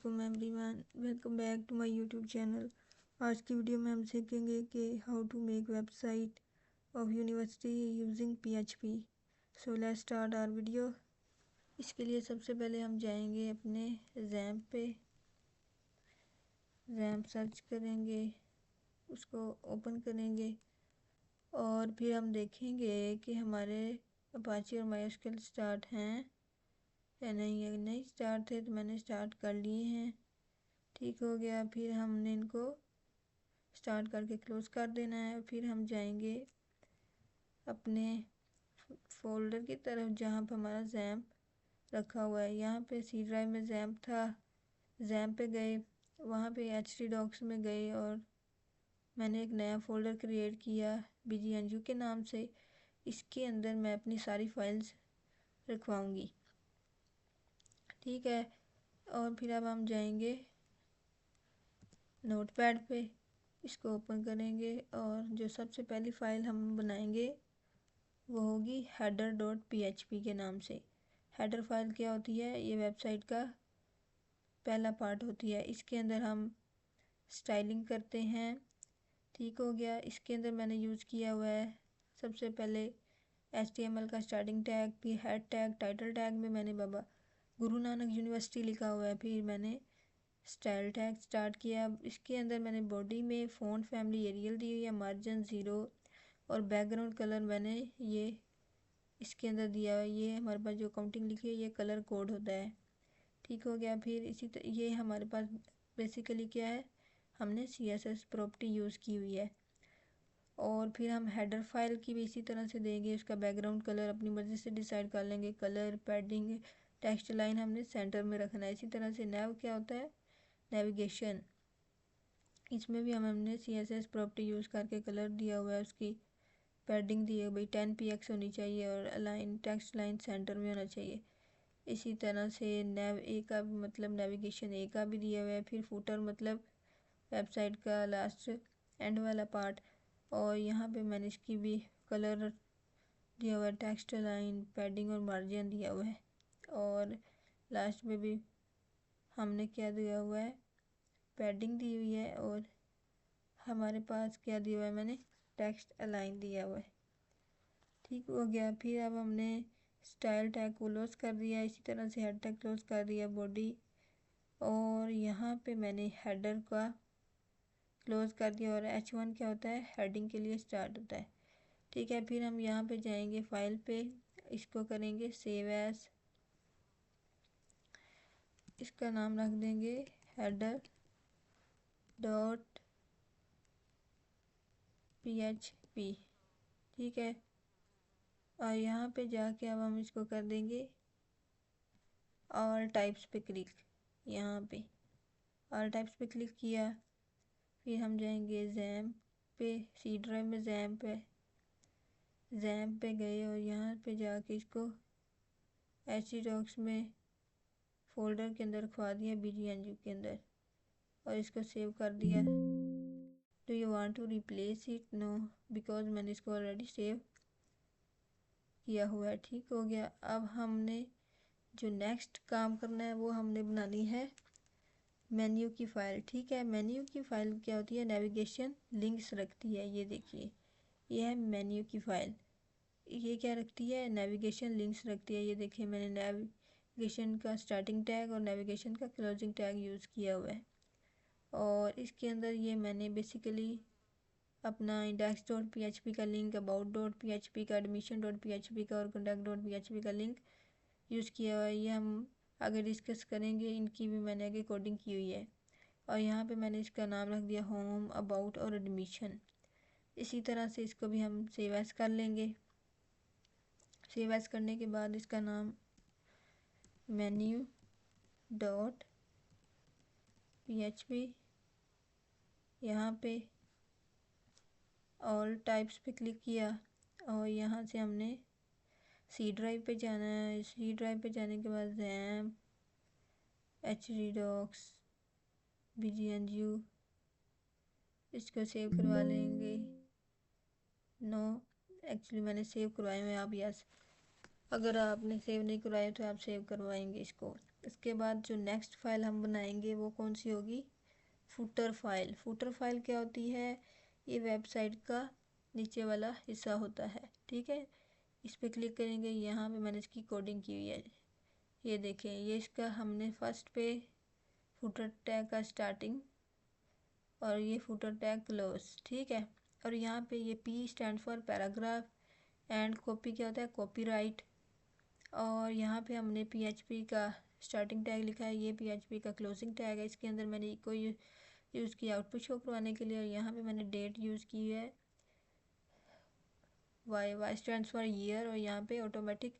वालेकुम everyone, welcome back to my YouTube channel. आज की वीडियो में हम सीखेंगे कि how to make website of university using PHP। So let's start our video. इसके लिए सबसे पहले हम जाएंगे अपने XAMPP पे, XAMPP सर्च करेंगे, उसको ओपन करेंगे और फिर हम देखेंगे कि हमारे अपाचे और MySQL स्टार्ट हैं या नहीं। अगर नहीं स्टार्ट थे तो मैंने स्टार्ट कर लिए हैं, ठीक हो गया। फिर हमने इनको स्टार्ट करके क्लोज कर देना है। फिर हम जाएंगे अपने फोल्डर की तरफ जहाँ पर हमारा XAMPP रखा हुआ है। यहाँ पे C ड्राइव में XAMPP था, XAMPP पे गए, वहाँ पे htdocs में गए और मैंने एक नया फोल्डर क्रिएट किया bgnu के नाम से। इसके अंदर मैं अपनी सारी फाइल्स रखवाऊँगी, ठीक है। और फिर अब हम जाएंगे नोटपैड पे, इसको ओपन करेंगे और जो सबसे पहली फ़ाइल हम बनाएंगे वो होगी header.php के नाम से। हेडर फाइल क्या होती है? ये वेबसाइट का पहला पार्ट होती है। इसके अंदर हम स्टाइलिंग करते हैं, ठीक हो गया। इसके अंदर मैंने यूज़ किया हुआ है सबसे पहले HTML का स्टार्टिंग टैग, फिर हेड टैग, टाइटल टैग में मैंने बाबा गुरु नानक यूनिवर्सिटी लिखा हुआ है, फिर मैंने स्टाइल टैग स्टार्ट किया। इसके अंदर मैंने बॉडी में फ़ॉन्ट फैमिली एरियल दी हुई है, मार्जिन 0 और बैकग्राउंड कलर मैंने ये इसके अंदर दिया हुआ है। ये हमारे पास जो काउंटिंग लिखी है ये कलर कोड होता है, ठीक हो गया। फिर इसी तरह ये हमारे पास बेसिकली क्या है, हमने CSS प्रॉपर्टी यूज़ की हुई है। और फिर हम हेडर फाइल की भी इसी तरह से देंगे, उसका बैकग्राउंड कलर अपनी मर्ज़ी से डिसाइड कर लेंगे, कलर, पैडिंग, टेक्स्ट लाइन हमने सेंटर में रखना है। इसी तरह से नैव क्या होता है, नेविगेशन, इसमें भी हमने CSS प्रॉपर्टी यूज़ करके कलर दिया हुआ है, उसकी पैडिंग दी है भाई 10px होनी चाहिए और अलाइन टेक्स्ट लाइन सेंटर में होना चाहिए। इसी तरह से नेव ए का भी मतलब नेविगेशन ए का भी दिया हुआ है। फिर फुटर मतलब वेबसाइट का लास्ट एंड वाला पार्ट, और यहाँ पे मैंने इसकी भी कलर दिया हुआ है, टेक्स्ट लाइन, पैडिंग और मार्जिन दिया हुआ है। और लास्ट में भी हमने क्या दिया हुआ है, पैडिंग दी हुई है और हमारे पास क्या दिया हुआ है, मैंने टेक्स्ट अलाइन दिया हुआ है, ठीक हो गया। फिर अब हमने स्टाइल टैग को क्लोज कर दिया, इसी तरह से हेड टैग क्लोज कर दिया, बॉडी, और यहाँ पे मैंने हेडर का क्लोज कर दिया। और H1 क्या होता है, हेडिंग के लिए स्टार्ट होता है, ठीक है। फिर हम यहाँ पे जाएंगे फाइल पे, इसको करेंगे सेव एज, इसका नाम रख देंगे header.php, ठीक है। और यहाँ पे जाके अब हम इसको कर देंगे ऑल टाइप्स पे क्लिक। यहाँ पे ऑल टाइप्स पे क्लिक किया, फिर हम जाएंगे XAMPP पे, C ड्राइव में XAMPP है, XAMPP पे गए और यहाँ पे जाके इसको htdocs में फोल्डर के अंदर रखवा दिया bgnu के अंदर और इसको सेव कर दिया। Do you want to replace it? No, because मैंने इसको ऑलरेडी सेव किया हुआ है, ठीक हो गया। अब हमने जो नेक्स्ट काम करना है वो हमने बनानी है मेन्यू की फ़ाइल, ठीक है। मेन्यू की फ़ाइल क्या होती है, नेविगेशन लिंक्स रखती है। ये देखिए, ये है मेन्यू की फ़ाइल। ये क्या रखती है, नेविगेशन लिंक्स रखती है। ये देखिए, मैंने नेविगेशन का स्टार्टिंग टैग और नेविगेशन का क्लोजिंग टैग यूज़ किया हुआ है। और इसके अंदर ये मैंने बेसिकली अपना index.php का लिंक, about.php का, admission.php का और contact.php का लिंक यूज़ किया हुआ है। ये हम आगे डिस्कस करेंगे, इनकी भी मैंने आगे कोडिंग की हुई है। और यहाँ पे मैंने इसका नाम रख दिया होम, अबाउट और एडमिशन। इसी तरह से इसको भी हम सेव एज कर लेंगे। सेव एज करने के बाद इसका नाम menu.php, यहाँ पे ऑल टाइप्स पे क्लिक किया और यहाँ से हमने C ड्राइव पे जाना है। C ड्राइव पे जाने के बाद XAMPP, htdocs, bgnu, इसको सेव करवा लेंगे। नो, एक्चुअली मैंने सेव करवाए हुए, आप यस, अगर आपने सेव नहीं करवाए तो आप सेव करवाएंगे इसको। इसके बाद जो नेक्स्ट फाइल हम बनाएंगे वो कौन सी होगी, फुटर फाइल। फुटर फाइल क्या होती है, ये वेबसाइट का नीचे वाला हिस्सा होता है, ठीक है। इस पर क्लिक करेंगे, यहाँ पे मैंने इसकी कोडिंग की हुई है, ये देखें, ये इसका हमने फर्स्ट पे फुटर टैग का स्टार्टिंग और ये फुटर टैग क्लोज, ठीक है। और यहाँ पे ये P stand for paragraph and copy क्या होता है, कॉपीराइट। और यहाँ पे हमने पीएचपी का स्टार्टिंग टैग लिखा है, ये पीएचपी का क्लोजिंग टैग है। इसके अंदर मैंने इको यूज़ किया आउटपुट शो करवाने के लिए, और यहाँ पे मैंने डेट यूज़ की है, वाई स्टैंड फॉर ईयर, और यहाँ पे ऑटोमेटिक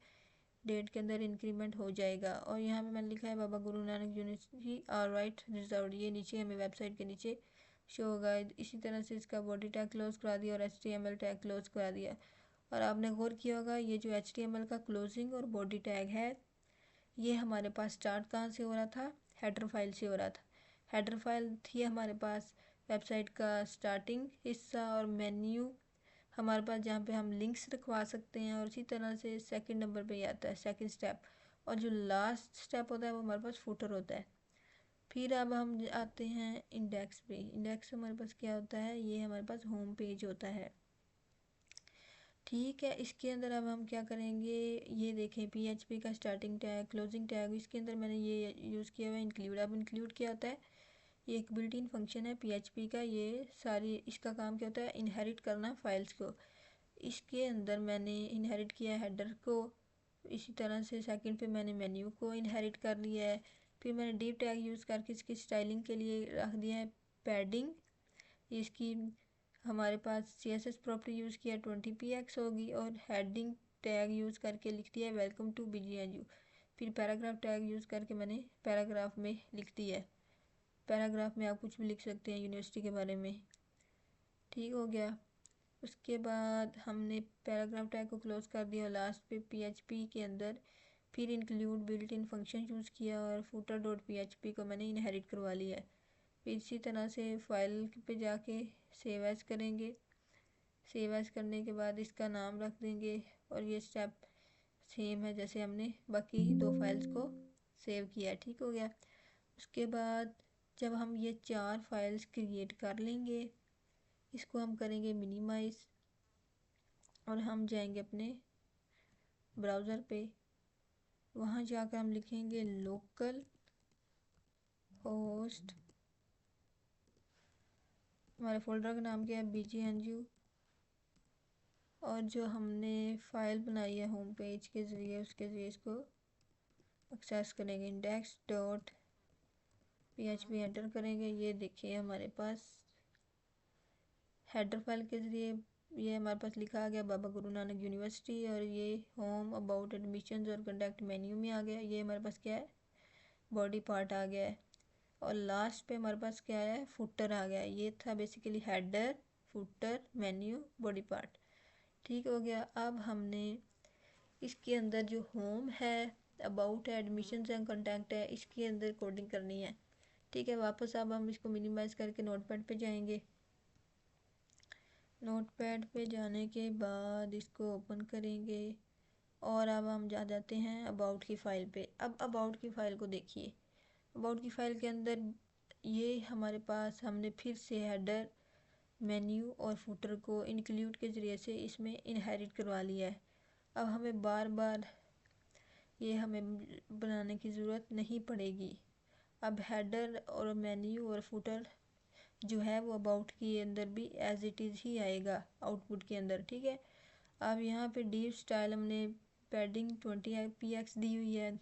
डेट के अंदर इंक्रीमेंट हो जाएगा। और यहाँ पे मैंने लिखा है बाबा गुरु नानक यूनिवर्सिटी और राइट रिजर्व, ये नीचे हमें वेबसाइट के नीचे शो होगा। इसी तरह से इसका बॉडी टैग क्लोज करा दिया और HTML टैग क्लोज करा दिया। और आपने गौर किया होगा, ये जो HTML का क्लोजिंग और बॉडी टैग है, ये हमारे पास स्टार्ट कहाँ से हो रहा था, हेडर फाइल से हो रहा था। हेडर फाइल थी हमारे पास वेबसाइट का स्टार्टिंग हिस्सा और मेन्यू हमारे पास, जहाँ पे हम लिंक्स रखवा सकते हैं। और इसी तरह से सेकंड नंबर पे आता है सेकंड स्टेप, और जो लास्ट स्टेप होता है वो हमारे पास फुटर होता है। फिर अब हम आते हैं इंडेक्स पे। इंडेक्स हमारे पास क्या होता है, ये हमारे पास होम पेज होता है, ठीक है। इसके अंदर अब हम क्या करेंगे, ये देखें पीएचपी का स्टार्टिंग टैग क्लोजिंग टैग, इसके अंदर मैंने ये यूज़ किया हुआ है इंक्लूड। अब इंक्लूड क्या होता है, ये एक बिल्ट इन फंक्शन है पीएचपी का, ये सारी इसका काम क्या होता है, इनहेरिट करना फाइल्स को। इसके अंदर मैंने इनहेरिट किया हेडर को, इसी तरह से सेकंड पे मैंने मेन्यू को इनहेरिट कर लिया है। फिर मैंने डिव टैग यूज़ करके इसकी स्टाइलिंग के लिए रख दिया है पैडिंग, इसकी हमारे पास CSS प्रॉपर्टी यूज़ किया 20px होगी। और हेडिंग टैग यूज़ करके लिख दिया है वेलकम टू BGNU। फिर पैराग्राफ टैग यूज़ करके मैंने पैराग्राफ में लिख दिया है, पैराग्राफ में आप कुछ भी लिख सकते हैं यूनिवर्सिटी के बारे में, ठीक हो गया। उसके बाद हमने पैराग्राफ टैग को क्लोज कर दिया और लास्ट पे पीएचपी के अंदर फिर include built in function use किया और फुटर डॉट PHP को मैंने इनहेरिट करवा लिया है। फिर इसी तरह से फाइल पे जाके सेव एज करेंगे, सेव एज करने के बाद इसका नाम रख देंगे, और ये स्टेप सेम है जैसे हमने बाकी दो फाइल्स को सेव किया, ठीक हो गया। उसके बाद जब हम ये 4 फाइल्स क्रिएट कर लेंगे, इसको हम करेंगे मिनिमाइज, और हम जाएंगे अपने ब्राउज़र पे, वहाँ जाकर हम लिखेंगे लोकल होस्ट, हमारे फोल्डर का नाम क्या है BGNU, और जो हमने फाइल बनाई है होम पेज के ज़रिए उसके ज़रिए इसको एक्सेस करेंगे। index.php एंटर करेंगे, ये देखिए हमारे पास हेडर फाइल के ज़रिए ये हमारे पास लिखा आ गया बाबा गुरु नानक यूनिवर्सिटी, और ये होम अबाउट एडमिशन्स और कंडक्ट मेन्यू में आ गया। ये हमारे पास क्या है, बॉडी पार्ट आ गया है। और लास्ट पे हमारे पास क्या है, फुटर आ गया है। ये था basically header, footer, menu, body part, ठीक हो गया। अब हमने इसके अंदर जो होम है, अबाउट है, एडमिशन्स एंड कंटैक्ट है, इसके अंदर कोडिंग करनी है, ठीक है। वापस अब हम इसको मिनिमाइज़ करके नोटपैड पे जाएंगे। नोटपैड पे जाने के बाद इसको ओपन करेंगे, और अब हम जाते हैं अबाउट की फ़ाइल पे। अब अबाउट की फ़ाइल को देखिए, अबाउट की फ़ाइल के अंदर ये हमारे पास हमने फिर से हेडर, मेन्यू और फुटर को इंक्लूड के ज़रिए से इसमें इनहेरिट करवा लिया है। अब हमें बार बार ये हमें बनाने की ज़रूरत नहीं पड़ेगी। अब हेडर और मेन्यू और फुटर जो है वो अबाउट के अंदर भी एज इट इज़ ही आएगा आउटपुट के अंदर, ठीक है। अब यहाँ पे डिव स्टाइल हमने पैडिंग 20px दी हुई है,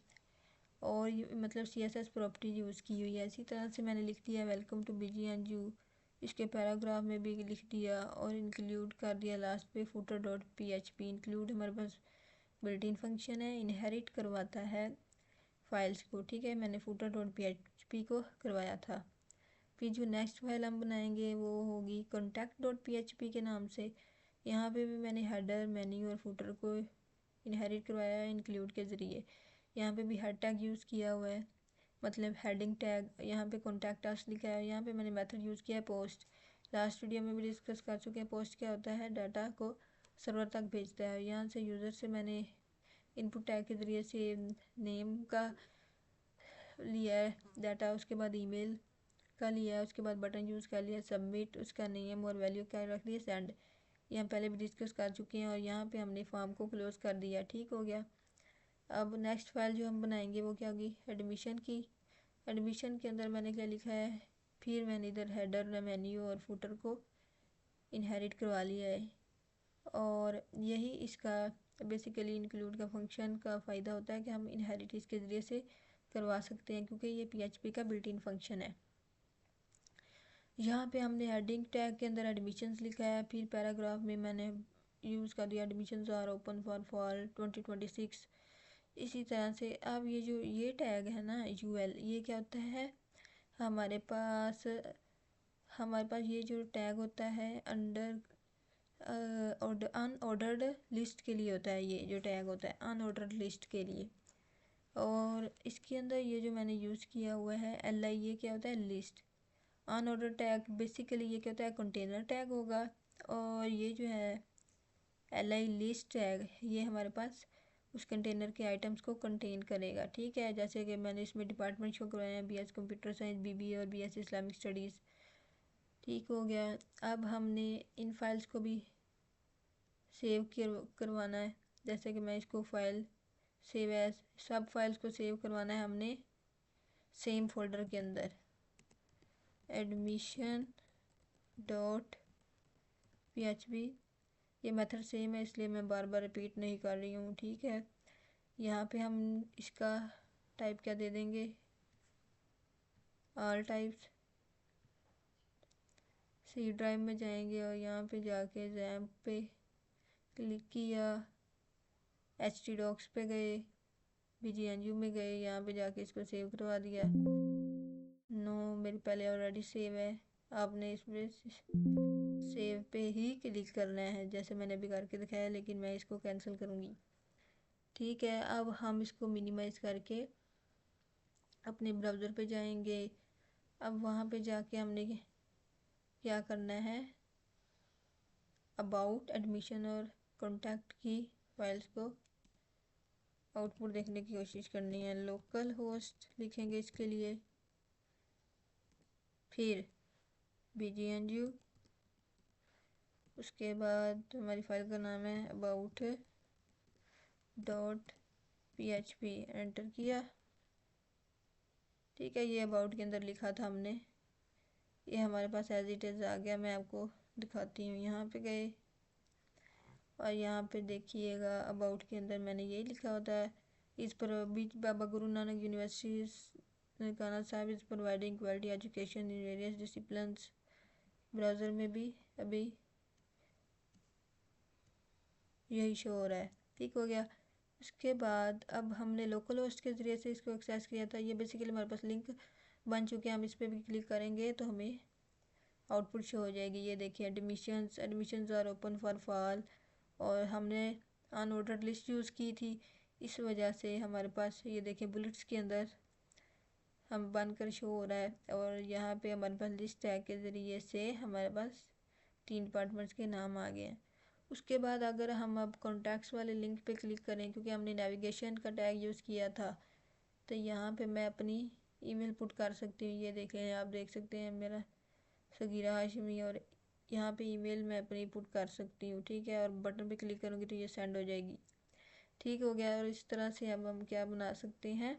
और मतलब CSS प्रॉपर्टी यूज़ की हुई है। इसी तरह से मैंने लिख दिया वेलकम टू BGNU, इसके पैराग्राफ में भी लिख दिया और इंक्लूड कर दिया लास्ट पे फुटर डॉट PHP। इंक्लूड हमारे पास बिल्ट इन फंक्शन है, इनहेरिट करवाता है फाइल्स को, ठीक है। मैंने फुटर डॉट PHP को करवाया था। फिर जो नेक्स्ट फाइल हम बनाएंगे वो होगी contact.php के नाम से। यहाँ पे भी मैंने हेडर, मेन्यू और फुटर को इनहेरिट करवाया है इंक्लूड के ज़रिए। यहाँ पे भी हेड टैग यूज़ किया हुआ है, मतलब हेडिंग टैग। यहाँ पे कॉन्टैक्ट अस लिखा है। यहाँ पे मैंने मेथड यूज़ किया है पोस्ट, लास्ट वीडियो में भी डिस्कस कर चुके हैं। पोस्ट क्या होता है, डाटा को सर्वर तक भेजता है। यहाँ से यूज़र से मैंने इनपुट टैग के ज़रिए से नेम का लिया है डाटा, उसके बाद ईमेल का लिया है, उसके बाद बटन यूज़ कर लिया, सबमिट, उसका नेम और वैल्यू क्या रख दिया, सेंड। ये हम पहले भी डिस्कस कर चुके हैं और यहाँ पे हमने फॉर्म को क्लोज़ कर दिया। ठीक हो गया। अब नेक्स्ट फाइल जो हम बनाएंगे वो क्या होगी, एडमिशन की। एडमिशन के अंदर मैंने क्या लिखा है, फिर मैंने इधर हेडर, मेन्यू और फुटर को इनहेरिट करवा लिया है। और यही इसका बेसिकली इंक्लूड का फंक्शन का फ़ायदा होता है कि हम इनहेरिट इसके ज़रिए से करवा सकते हैं, क्योंकि ये PHP का बिल्ट इन फंक्शन है। यहाँ पे हमने हेडिंग टैग के अंदर एडमिशन्स लिखा है, फिर पैराग्राफ में मैंने यूज़ कर दिया admissions are open for fall 2026। इसी तरह से अब ये टैग है ना UL, ये क्या होता है, हमारे पास ये जो टैग होता है अंडर अनऑर्डर्ड लिस्ट के लिए होता है। ये जो टैग होता है अनऑर्डर्ड लिस्ट के लिए। और इसके अंदर ये जो मैंने यूज़ किया हुआ है LI, ये क्या होता है, लिस्ट। अनऑर्डर्ड टैग बेसिकली ये क्या होता है, कंटेनर टैग होगा। और ये जो है LI लिस्ट टैग, ये हमारे पास उस कंटेनर के आइटम्स को कंटेन करेगा। ठीक है, जैसे कि मैंने इसमें डिपार्टमेंट शो करवाए हैं, BS कंप्यूटर साइंस, BBA और BS इस्लामिक स्टडीज़। ठीक हो गया। अब हमने इन फाइल्स को भी सेव करवाना है। जैसे कि मैं इसको फाइल सेव एज, सब फाइल्स को सेव करवाना है हमने सेम फोल्डर के अंदर, एडमिशन डॉट PHP। ये मेथड सेम है इसलिए मैं बार बार रिपीट नहीं कर रही हूँ। ठीक है, यहाँ पे हम इसका टाइप क्या दे देंगे, ऑल टाइप्स। सी ड्राइव में जाएंगे और यहाँ पे जाके जैम्प पे क्लिक किया, HTDocs पे गए, BGNU में गए, यहाँ पे जाके इसको सेव करवा दिया। नो, मेरी पहले ऑलरेडी सेव है, आपने इसमें सेव पे ही क्लिक करना है जैसे मैंने अभी करके दिखाया, लेकिन मैं इसको कैंसिल करूँगी। ठीक है, अब हम इसको मिनिमाइज़ करके अपने ब्राउज़र पे जाएंगे। अब वहाँ पे जाके हमने क्या करना है, अबाउट, एडमिशन और कॉन्टैक्ट की फाइल्स को आउटपुट देखने की कोशिश करनी है। लोकल होस्ट लिखेंगे इसके लिए, फिर BGNU, उसके बाद हमारी फाइल का नाम है अबाउट डॉट PHP, एंटर किया। ठीक है, ये अबाउट के अंदर लिखा था हमने, ये हमारे पास एज इट इज़ आ गया। मैं आपको दिखाती हूँ, यहाँ पे गए और यहाँ पे देखिएगा अबाउट के अंदर मैंने यही लिखा होता है, इस पर Baba Guru Nanak university Nankana Sahib is providing quality education in various disciplines. Browser में भी अभी यही शो हो रहा है। ठीक हो गया। उसके बाद अब हमने लोकल होस्ट के ज़रिए से इसको एक्सेस किया था, ये बेसिकली हमारे पास लिंक बन चुके हैं। हम इस पर भी क्लिक करेंगे तो हमें आउटपुट शो हो जाएगी। ये देखिए admissions are open for fall, और हमने अनऑर्डर्ड लिस्ट यूज़ की थी, इस वजह से हमारे पास ये देखिए बुलेट्स के अंदर हम बनकर शो हो रहा है। और यहाँ पे हमारे पास लिस्ट टैग के ज़रिए से हमारे पास 3 डिपार्टमेंट्स के नाम आ गए हैं। उसके बाद अगर हम अब कॉन्टैक्ट्स वाले लिंक पे क्लिक करें, क्योंकि हमने नेविगेशन का टैग यूज़ किया था, तो यहाँ पे मैं अपनी ईमेल पुट कर सकती हूँ। ये देखें, आप देख सकते हैं मेरा सगीरा हाशमी, और यहाँ पे ईमेल मैं अपनी पुट कर सकती हूँ। ठीक है, और बटन पे क्लिक करूँगी तो ये सेंड हो जाएगी। ठीक हो गया। और इस तरह से अब हम क्या बना सकते हैं,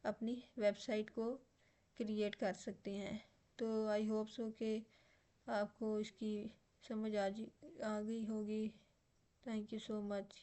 अपनी वेबसाइट को क्रिएट कर सकते हैं। तो आई होप सो कि आपको इसकी समझ आ गई होगी। Thank you so much.